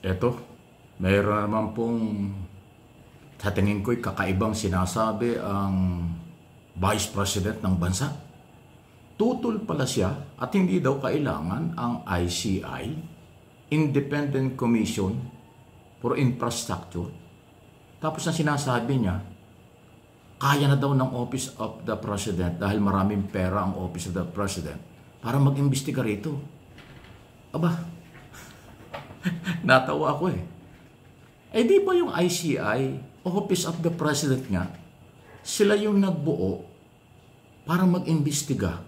Eto, mayroon naman pong sa tingin ko'y kakaibang sinasabi ang Vice President ng bansa. Tutol pala siya at hindi daw kailangan ang ICI, Independent Commission for Infrastructure. Tapos ang sinasabi niya, kaya na daw ng Office of the President dahil maraming pera ang Office of the President para mag-imbestiga rito. Aba, natawa ako eh. Eh di ba yung ICI, Office of the President nga, sila yung nagbuo para mag-imbestiga.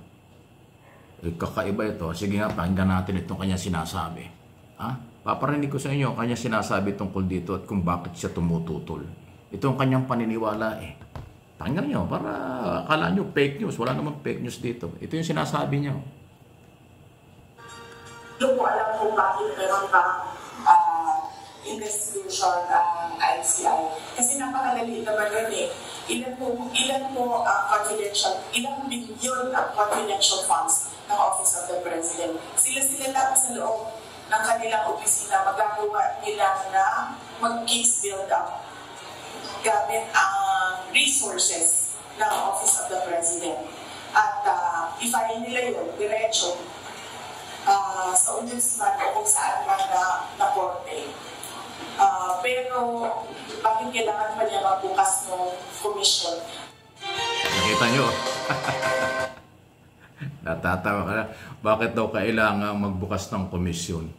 Eh, kakaiba ito. Sige nga, pakinggan natin itong kanya sinasabi. Paparinig ko sa inyo kanya sinasabi tungkol dito at kung bakit siya tumututol. Ito ang kanyang paniniwala eh. Pakinggan nyo para akala nyo fake news. Wala namang fake news dito. Ito yung sinasabi niya. Hindi ko alam kung bakit meron pa investigation ang ICI. Kasi napakadali naman yun eh. Ilan po confidential, ilang bilyon ang confidential funds ng Office of the President. Sila lang sa loob ng kanilang opisina magagawa nila na mag-case build up gamit ang resources ng Office of the President. At i-file nila yun, diretso, sa ombudsman o kung saan man na korte. Pero bakit kailangan pa niya magbukas ng commission? Nakita nyo? Natatawa ka na. Bakit daw kailangan magbukas ng komisyon?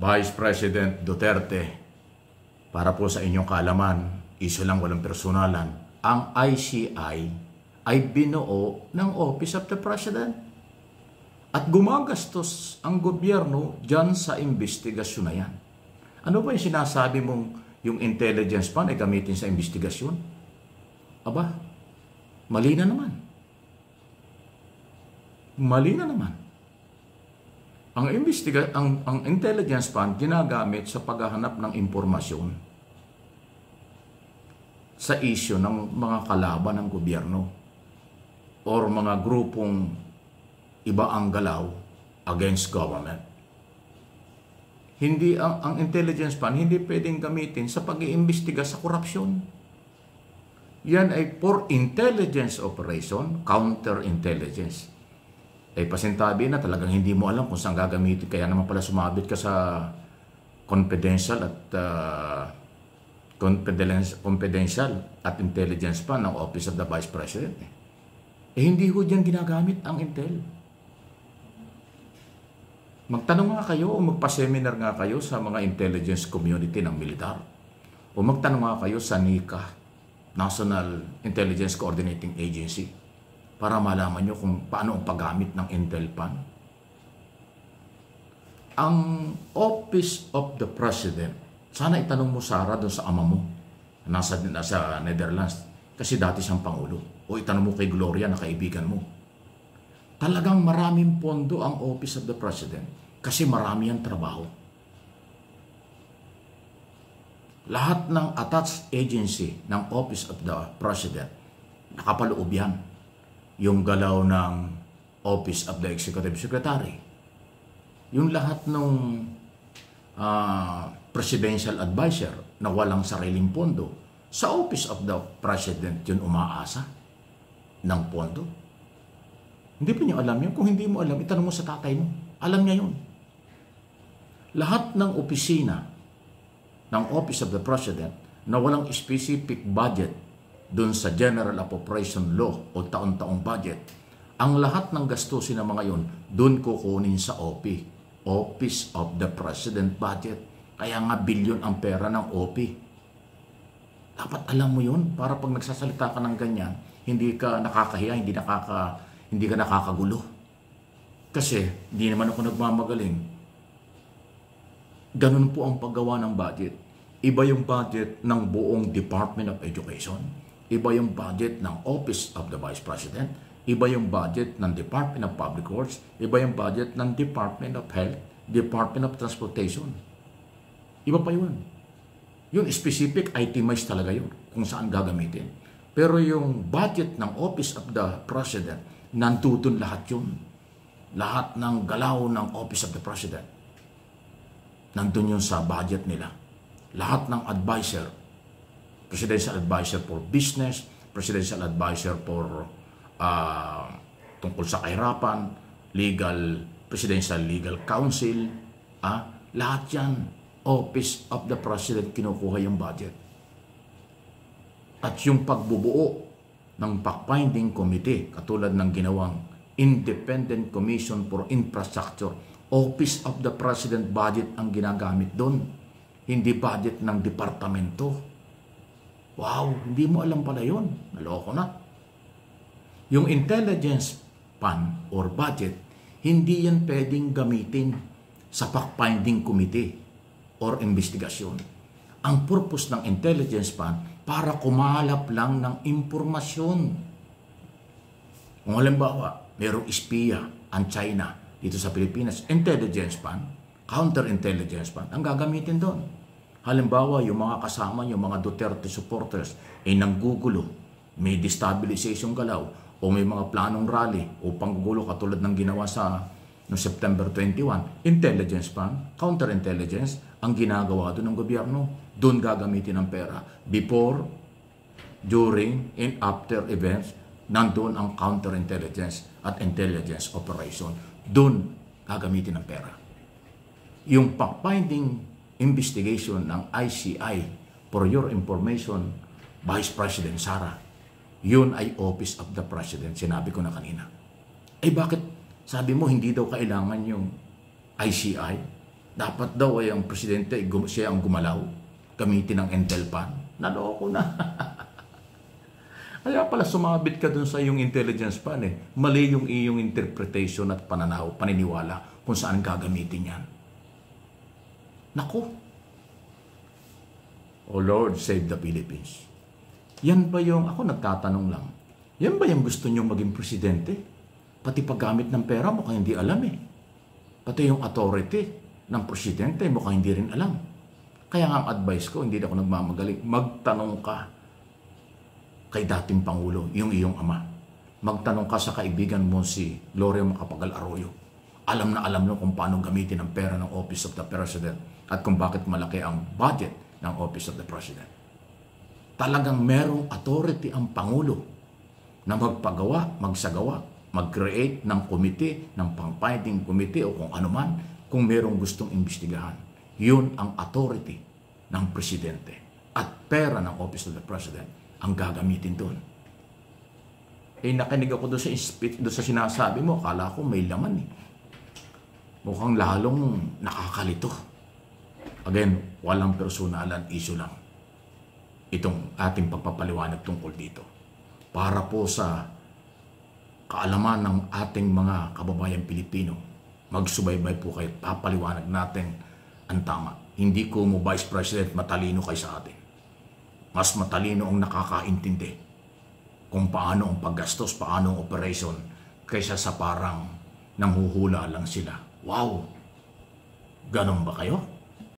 Vice President Duterte, para po sa inyong kaalaman, iso lang walang personalan, ang ICI ay binuo ng Office of the President. At gumagastos ang gobyerno dyan sa investigasyon na yan. Ano ba yung sinasabi mong yung intelligence fund ay gamitin sa investigasyon? Aba, mali na naman. Mali na naman. Ang intelligence fund ginagamit sa paghahanap ng impormasyon sa issue ng mga kalaban ng gobyerno or mga grupong iba ang galaw against government. Hindi ang intelligence fund hindi pwedeng gamitin sa pag-iimbestiga sa korupsyon. Yan ay for intelligence operation, counterintelligence. Eh pasintabi na talagang hindi mo alam kung saan gagamitin, kaya naman pala sumabit ka sa confidential at intelligence fund ng Office of the Vice President. Eh hindi ho dyan ginagamit ang intel. Magtanong nga kayo o magpa-seminar nga kayo sa mga intelligence community ng militar. O magtanong nga kayo sa NICA, National Intelligence Coordinating Agency, para malaman nyo kung paano ang paggamit ng intel fund. Ang Office of the President, sana itanong mo Sarah doon sa ama mo, nasa Netherlands, kasi dati siyang Pangulo. O itanong mo kay Gloria na kaibigan mo. Talagang maraming pondo ang Office of the President kasi marami ang trabaho. Lahat ng attached agency ng Office of the President, nakapaloob yan. Yung galaw ng Office of the Executive Secretary. Yung lahat ng Presidential Advisor na walang sariling pondo, sa Office of the President yun umaasa ng pondo. Hindi pa niyo alam yun. Kung hindi mo alam, itanong mo sa tatay mo. Alam niya yun. Lahat ng opisina ng Office of the President na walang specific budget dun sa General Appropriation Law o taon-taong budget, ang lahat ng gastusin ng mga yun, dun kukunin sa OP, Office of the President Budget. Kaya nga bilyon ang pera ng OP. Dapat alam mo yun para pag nagsasalita ka ng ganyan, hindi ka nakakahiya, hindi ka nakakagulo. Kasi, hindi naman ako nagmamagaling. Ganun po ang paggawa ng budget. Iba yung budget ng buong Department of Education. Iba yung budget ng Office of the Vice President. Iba yung budget ng Department of Public Works. Iba yung budget ng Department of Health, Department of Transportation. Iba pa yun. Yung specific itemized talaga yun kung saan gagamitin. Pero yung budget ng Office of the President, nandutun lahat yun. Lahat ng galaw ng Office of the President. Nandun yun sa budget nila. Lahat ng advisor, presidential advisor for business, presidential advisor for tungkol sa kahirapan, presidential legal council, lahat yan, Office of the President kinukuha yung budget. At yung pagbubuo ng fact-finding committee, katulad ng ginawang Independent Commission for Infrastructure, Office of the President budget ang ginagamit doon, hindi budget ng departamento. Wow, hindi mo alam pala yun. Naloko na. Yung intelligence fund or budget, hindi yan pwedeng gamitin sa fact-finding committee or investigasyon. Ang purpose ng intelligence fund, para kumalap lang ng impormasyon. Kung halimbawa, mayroong espiya ang China dito sa Pilipinas, intelligence fund, counterintelligence fund, ang gagamitin doon. Halimbawa, yung mga kasama, yung mga Duterte supporters, ay nanggugulo, may destabilization galaw, o may mga planong rally o panggugulo katulad ng ginawa sa no September 21, intelligence fund, counterintelligence, ang ginagawa doon ng gobyerno. Doon gagamitin ang pera. Before, during, and after events, nandun ang counterintelligence at intelligence operation. Doon gagamitin ang pera. Yung fact-finding investigation ng ICI, for your information, Vice President Sara, yun ay Office of the President. Sinabi ko na kanina. Eh bakit sabi mo hindi daw kailangan yung ICI? Dapat daw ay ang presidente, siya ang gumalaw, gamitin ng Intel Fund. Naloko na. Kaya pala sumabit ka dun sa iyong intelligence fund eh. Mali yung iyong interpretation at paniniwala kung saan gagamitin yan. Naku. Oh Lord, save the Philippines. Yan ba yung, ako nagtatanong lang, yan ba yung gusto nyo maging presidente? Pati paggamit ng pera, mukhang hindi alam eh. Pati yung authority ng presidente, mukhang hindi rin alam. Kaya nga ang advice ko, hindi ako nagmamagaling, magtanong ka kay dating Pangulo, yung iyong ama. Magtanong ka sa kaibigan mo si Gloria Macapagal Arroyo. Alam na alam mo kung paano gamitin ang pera ng Office of the President at kung bakit malaki ang budget ng Office of the President. Talagang merong authority ang Pangulo na magpagawa, magsagawa, mag-create ng committee, ng pang-finding committee o kung ano man, kung merong gustong imbestigahan. Yun ang authority ng presidente. At pera ng Office of the President ang gagamitin doon. Eh, nakinig ako doon sa speech, doon sa sinasabi mo, akala ko may laman eh. Mukhang lalong nakakalito. Again, walang personalan, issue lang. Itong ating pagpapaliwanag tungkol dito. Para po sa kaalaman ng ating mga kababayan Pilipino, magsubaybay po kayo, papaliwanag natin ang tama. Hindi ko mo Vice President matalino kay sa atin. Mas matalino ang nakakaintindi kung paano ang paggastos, paano ang operation, kaysa sa parang nanghuhula lang sila. Wow! Ganon ba kayo?